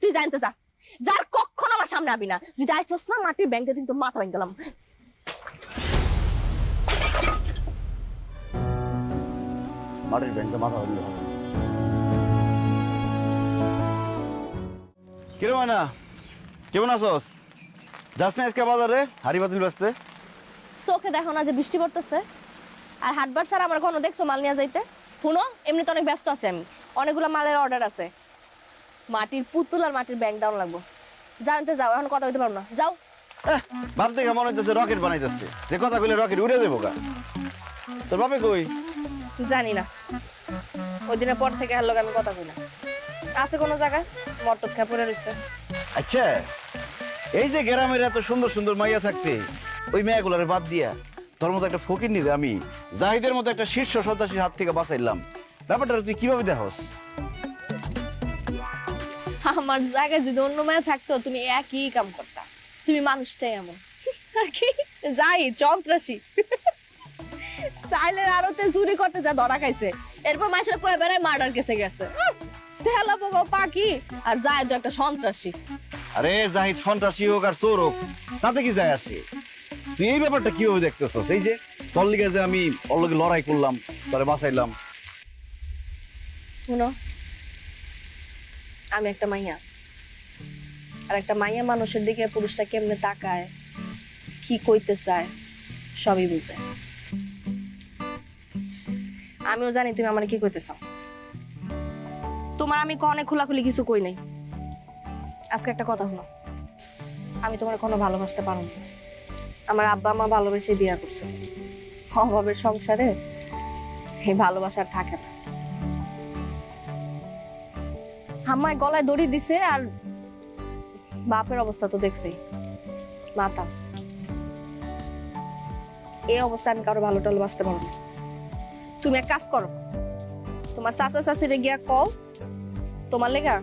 তুই জানতে যা, যার কখনো আমার সামনে আবি না। যদি আইছস না মাটির ব্যাংকে কিন্তু মাথা ভেঙে গেলাম। মাটির ব্যাংকে মাথা ভাঙলে হবে। কিরে মানা, কেমন আছোস? যাস না আজকে বাজারে হাড়ি বাতিল বেচতে? চোখে দেখো না যে বৃষ্টি পড়তেছে? আর হাটবার স্যার আমার কোনো দেখছো মাল নিয়ে যাইতে? শুনো, এমনি তো অনেক ব্যস্ত আছে, আমি অনেকগুলো মালের অর্ডার আছে। মাটির পুতুল আর মাটির ব্যাংক দাও লাগবো। জানতে যাও, এখন কথা হইতে পারবো না, যাও। বাপ দেখে মনে হইতেছে রকেট বানাইতেছে, যে কথা কইলে রকেট উড়ে যাবো গা। তোর বাপে কই? জানি না, ওই দিনের পর থেকে হার লোক আমি কথা কই না। আছে কোনো জায়গায় মটর খেয়ে পড়ে রয়েছে। আচ্ছা, এই যে গ্রামের এত সুন্দর সুন্দর মাইয়া থাকতে ওই মেয়েগুলারে বাদ দিয়া তোর মতো একটা ফকির নিরে আমি জাহিদের মতো একটা শীর্ষ সন্ত্রাসীর হাত থেকে বাঁচাইলাম, ব্যাপারটা তুই কিভাবে দেখোস? আমার জায়গায় যদি অন্য মেয়ে থাকতো তুমি একই কাম করতা। তুমি মানুষটাই এমন। আর কি যাই সন্ত্রাসী, সাইলের আড়তে চুরি করতে যা ধরা খাইছে, এরপর মাসের কয়ে বেড়ায় মার্ডার কেসে গেছে। তেলা পোকা পাখি আর যায় তো একটা সন্ত্রাসী। আরে জাহিদ সন্ত্রাসী হোক আর চোর হোক, তাতে কি যায় আসে? তুই এই ব্যাপারটা কিভাবে দেখতেছস? এই যে তোর লিগে যে আমি ওর লগে লড়াই করলাম, তোরে বাঁচাইলাম। শুনো, আমি একটা মাইয়া, আর একটা মাইয়া মানুষের দিকে পুরুষটা কেমনে তাকায়, কি কইতে চায়, সবই বুঝে। আমিও জানি তুমি আমার কি কইতে চাও। তোমার আমি কনে খোলাখুলি কিছু কই নাই। আজকে একটা কথা হলো, আমি তোমার কোনো ভালোবাসতে পারো না। আমার আব্বা মা ভালোবেসে বিয়া করছে, অভাবের সংসারে এই ভালোবাসা আর থাকে না। আমায় গলায় দড়ি দিছে, আর বাপের অবস্থা তো দেখছি, মাতা। এই অবস্থা আমি কারো ভালো টালো বাঁচতে পারবো না। তুমি এক কাজ করো, তোমার চাচা চাচিরে গিয়া কও তোমার লেগা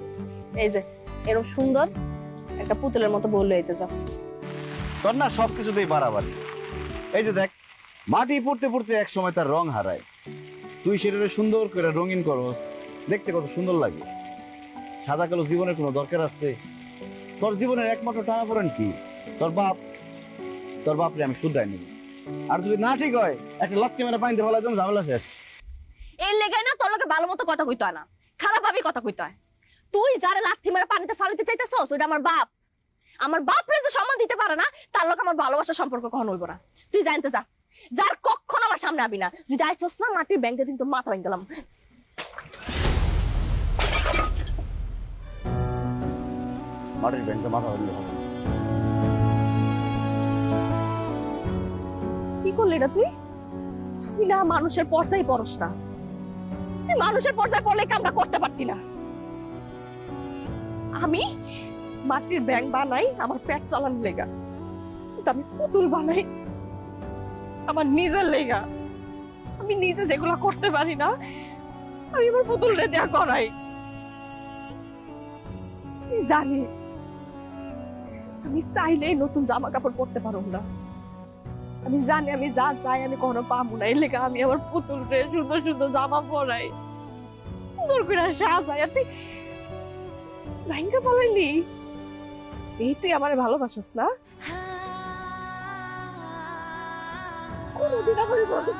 এই যে এরকম সুন্দর একটা পুতুলের মতো বললে হইতে যাও। তোর না সবকিছুতেই বাড়াবাড়ি। এই যে দেখ, মাটি পড়তে পড়তে এক সময় তার রং হারায়, তুই সেটাকে সুন্দর করে রঙিন করস, দেখতে কত সুন্দর লাগে। সাদা কালো জীবনের কোনো দরকার আছে? তোর জীবনের একমাত্র টানাপোড়েন কি? তোর বাপ। তোর বাপরে আমি শুধরাই নেব, আর যদি না ঠিক হয় একটা লক্ষ্য মেরে পাইতে বলা একদম ঝামেলা শেষ। এই লেগে না তোর লোকে ভালো মতো কথা কইতো না, খারাপ ভাবে কথা কইতো হয়। তুই যারা লাথি মেরে পানিতে ফালাইতে চাইতেছস ওটা আমার বাপ। আমার বাপ রে যে সম্মান দিতে পারে না, তার লোক আমার ভালোবাসার সম্পর্ক কখনো হইব না। তুই জানতে যা, যার কখনো আমার সামনে আবি না। যদি আইছস না মাটির ব্যাংকে কিন্তু মাথা ভেঙে গেলাম। মাটির ব্যাংকে মাথা ভাঙলে হবে। কি করলি এটা তুই? তুই না মানুষের পর্যায়ে পড়স না, তুই মানুষের পর্যায়ে পড়লে কামটা করতে পারতি না। আমি মাটির ব্যাংক বানাই আমার পেট চালানোর লেগা, কিন্তু আমি পুতুল বানাই আমার নিজের লেগা। আমি নিজে যেগুলো করতে পারি না আমি আমার পুতুল রে দেয়া করাই। আমি জানি আমি চাইলেই নতুন জামা কাপড় পরতে পারব না। আমি জানি আমি যা চাই আমি কখনো পাবো না, এই লেগা আমি আমার পুতুল রে সুন্দর সুন্দর জামা পরাই, সুন্দর করে সাজাই। আর তুই লাইনটা পালাইলি? এই তুই আমার ভালোবাসিস না? কোনদিন আমার বলতে